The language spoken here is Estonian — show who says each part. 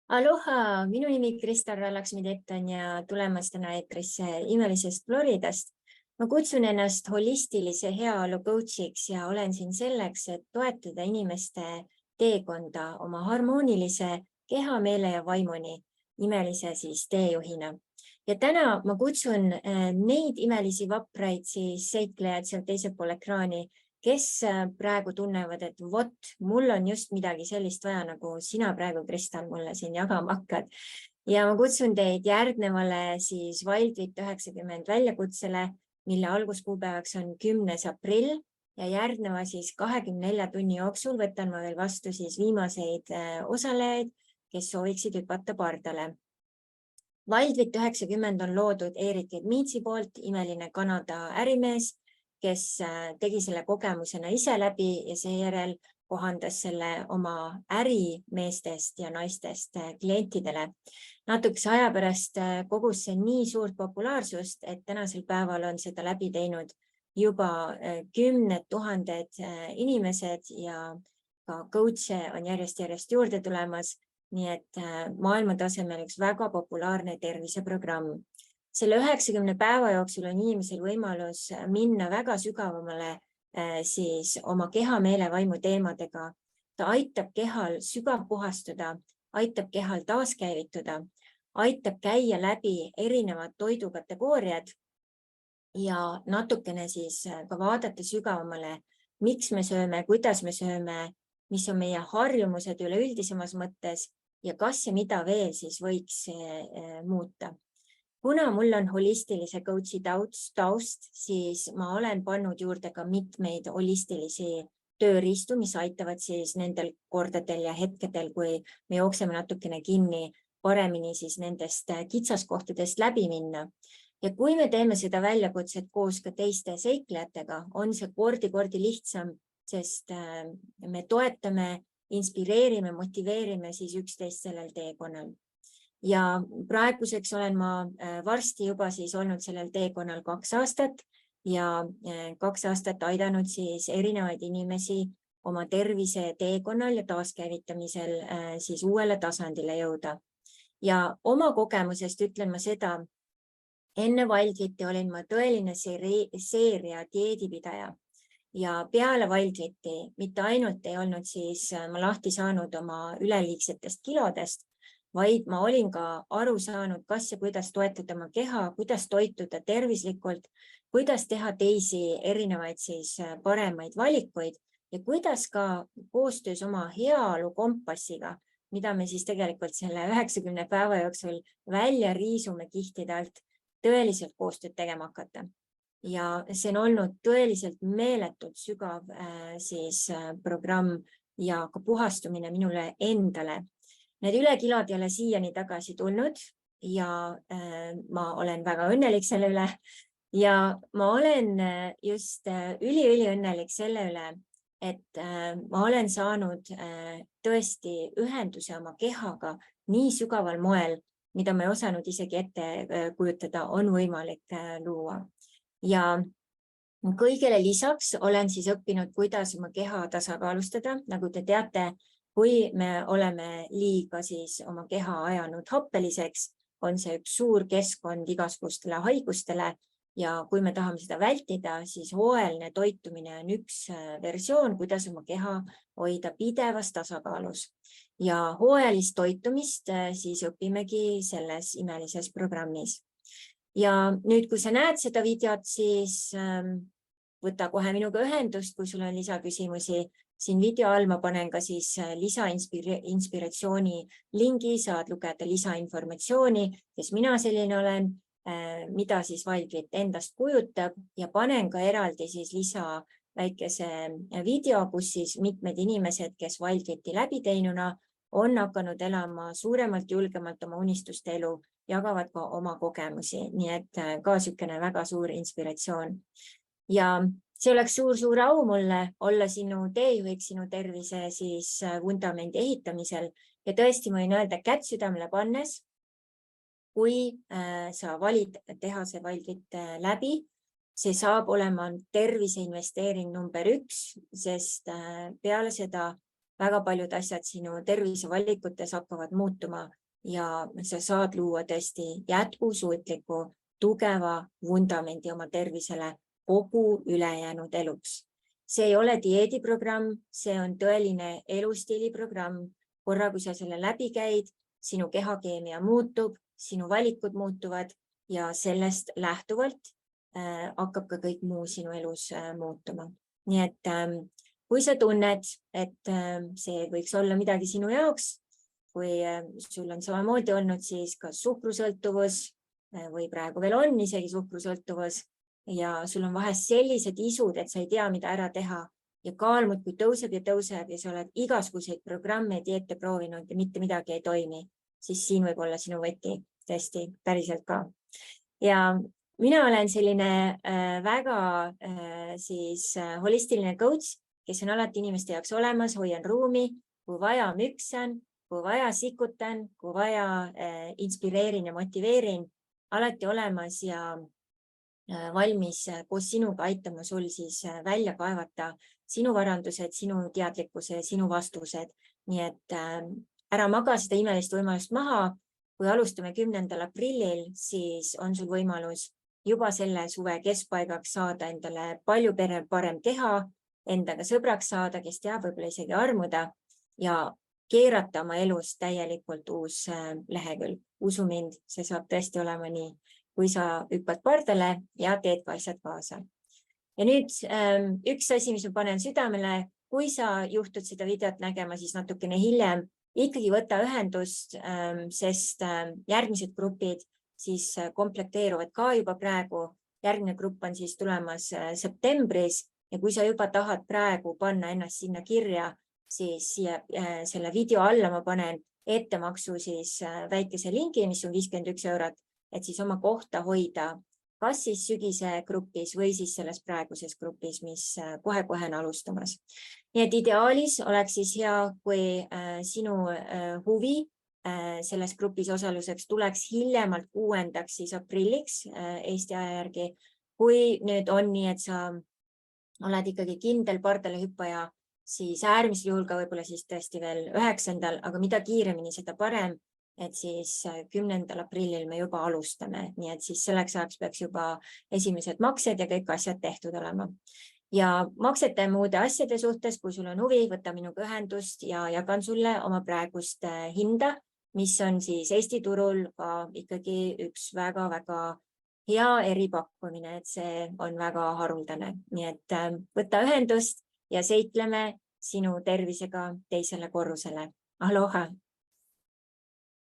Speaker 1: Aloha, minu nimi Kristal Laksmi-Tetton ja tulemas täna eetrisse imelisest Floridast. Ma kutsun ennast holistilise heaolu coachiks ja olen siin selleks, et toetada inimeste teekonda oma harmoonilise keha, meele ja vaimuni imelise teejuhina. Ja täna ma kutsun neid imelisi vapraid seiklejaid sealt teisel pool ekraani, kes praegu tunnevad, et vot, mul on just midagi sellist vaja, nagu sina praegu, Kristal, mulle siin jagama hakkad. Ja ma kutsun teid järgnevale Wildwit 90 väljakutsele, mille alguskuupäevaks on 10. aprill ja järgneva 24 tunni jooksul võtan ma veel vastu viimaseid osalejaid, kes sooviksid hüpata pardale. Wildwit 90 on loodud Erik Edmitsi poolt, imeline Kanada ärimees, kes tegi selle kogemusena ise läbi ja seejärel kohandas selle oma ärimeestest ja naistest klientidele. Natukese aja pärast kogus see nii suurt populaarsust, et tänasel päeval on seda läbi teinud juba 10 000 inimesed ja ka coach'e on järjest juurde tulemas. Nii et maailma tasemel üks väga populaarne terviseprogramm. Selle 90 päeva jooksul on inimesel võimalus minna väga sügavamale oma keha, meele, vaimu teemadega. Ta aitab kehal sügav puhastuda, aitab kehal taaskäivituda, aitab käia läbi erinevad toidukategooriad ja natukene ka vaadata sügavamale, miks me sööme, kuidas me sööme, mis on meie harjumused üleüldisemas mõttes ja kas ja mida veel võiks muuta. Kuna mul on holistilise coachi taust, siis ma olen pannud juurde ka mitmeid holistilisi tööriistu, mis aitavad nendel kordadel ja hetkedel, kui me jookseme natukene kinni, paremini nendest kitsaskohtadest läbi minna. Ja kui me teeme seda väljakutset koos ka teiste seiklejatega, on see kordi lihtsam, sest me toetame, inspireerime, motiveerime üksteist sellel teekonnal. Ja praeguseks olen ma varsti juba olnud sellel teekonnal 2 aastat ja 2 aastat aidanud erinevaid inimesi oma tervise teekonnal ja taaskäivitamisel uuele tasandile jõuda. Ja oma kogemusest ütlen ma seda, enne Wildwiti olin ma tõeline seeria dieedipidaja ja peale Wildwiti mitte ainult ei olnud ma lahti saanud oma üleliigsetest kilodest, vaid ma olin ka aru saanud, kas ja kuidas toetada oma keha, kuidas toituda tervislikult, kuidas teha teisi erinevaid paremaid valikuid ja kuidas ka koostöös oma heaolu kompassiga, mida me tegelikult selle 90 päeva jooksul välja riisume kihtide alt, tõeliselt koostööd tegema hakata. Ja see on olnud tõeliselt meeletult sügav programm ja ka puhastumine minule endale. Need ülekilod ei ole siiani tagasi tulnud ja ma olen väga õnnelik selle üle ja ma olen just üliõnnelik selle üle, et ma olen saanud tõesti ühenduse oma kehaga nii sügaval moel, mida ma ei osanud isegi ette kujutada, on võimalik luua. Ja kõigele lisaks olen õppinud, kuidas oma keha tasakaalustada, nagu te teate, kui me oleme liiga oma keha ajanud happeliseks, on see üks suur keskkond igasugustele haigustele ja kui me tahame seda vältida, siis hooajaline toitumine on üks versioon, kuidas oma keha hoida pidevas tasakaalus. Ja hooajalist toitumist õpimegi selles imelises programmis. Ja nüüd, kui sa näed seda videot, siis võta kohe minuga ühendust, kui sul on lisaküsimusi. Siin video all ma panen ka lisainspiratsiooni lingi, saad lugeda lisainformatsiooni, kes mina selline olen, mida Wildwit endast kujutab ja panen ka eraldi lisa väikese video, kus mitmed inimesed, kes Wildwiti läbi teinuna, on hakanud elama suuremalt, julgemalt oma unistuste elu, jagavad ka oma kogemusi, nii et ka niisugune väga suur inspiratsioon. Ja see oleks suur au mulle olla sinu teejuhiks, sinu tervise vundamendi ehitamisel ja tõesti ma võin öelda kätt südamele pannes, kui sa valid teha see Wildwit läbi, see saab olema tervise investeering number 1, sest peale seda väga paljud asjad sinu tervisevalikutes hakkavad muutuma ja sa saad luua tõesti jätkusuutliku, tugeva vundamendi oma tervisele kogu ülejäänud eluks. See ei ole dieediprogramm, see on tõeline elustiiliprogramm. Korra, kui sa selle läbi käid, sinu kehakeemia muutub, sinu valikud muutuvad ja sellest lähtuvalt hakkab ka kõik muu sinu elus muutuma. Nii et kui sa tunned, et see võiks olla midagi sinu jaoks, kui sul on samamoodi olnud siis kas suhkrusõltuvus või praegu veel on isegi suhkrusõltuvus ja sul on vahest sellised isud, et sa ei tea, mida ära teha ja kaal muudkui tõuseb ja sa oled igasuguseid programme ja dieete proovinud ja mitte midagi ei toimi, siis siin võib olla sinu võti tõesti päriselt ka. Ja mina olen selline väga holistiline coach, kes on alati inimeste jaoks olemas, hoian ruumi, kui vaja müksan, kui vaja sikutan, kui vaja inspireerin ja motiveerin, alati olemas ja valmis koos sinuga aitama sul siis välja kaevata sinu varandused, sinu teadlikkuse, sinu vastused. Nii et ära maga seda imelist võimalust maha. Kui alustame 10. aprillil, siis on sul võimalus juba selle suve keskpaigaks saada endale palju parem keha, endaga sõbraks saada, kes teab, võib-olla isegi armuda ja keerata oma elus täielikult uus lehekülg. Usu mind, see saab tõesti olema nii, kui sa hüppad pardale ja teed ka asjad kaasa. Ja nüüd üks asi, mis ma panen südamele, kui sa juhtud seda videot nägema, siis natukene hiljem ikkagi võta ühendust, sest järgmised grupid siis komplekteeruvad ka juba praegu. Järgmine grupp on siis tulemas septembris ja kui sa juba tahad praegu panna ennast sinna kirja, siis selle video alla ma panen ettemaksu siis väikese lingi, mis on 51 €, et siis oma kohta hoida, kas siis sügise grupis või siis selles praeguses grupis, mis kohe-kohe on alustamas. Nii et ideaalis oleks siis hea, kui sinu huvi selles grupis osaluseks tuleks hiljemalt 6. aprilliks Eesti aja järgi. Kui nüüd on nii, et sa oled ikkagi kindel pardale hüppaja, siis äärmisel juhul ka võib-olla siis tõesti veel 9., aga mida kiiremini, seda parem, et siis 10. aprillil me juba alustame, nii et siis selleks ajaks peaks juba esimesed maksed ja kõik asjad tehtud olema. Ja maksete ja muude asjade suhtes, kui sul on huvi, võta minuga ühendust ja jagan sulle oma praegust hinda, mis on siis Eesti turul ka ikkagi üks väga-väga hea eripakkumine, et see on väga haruldane. Nii et võta ühendust ja seitleme sinu tervisega teisele korrusele. Aloha!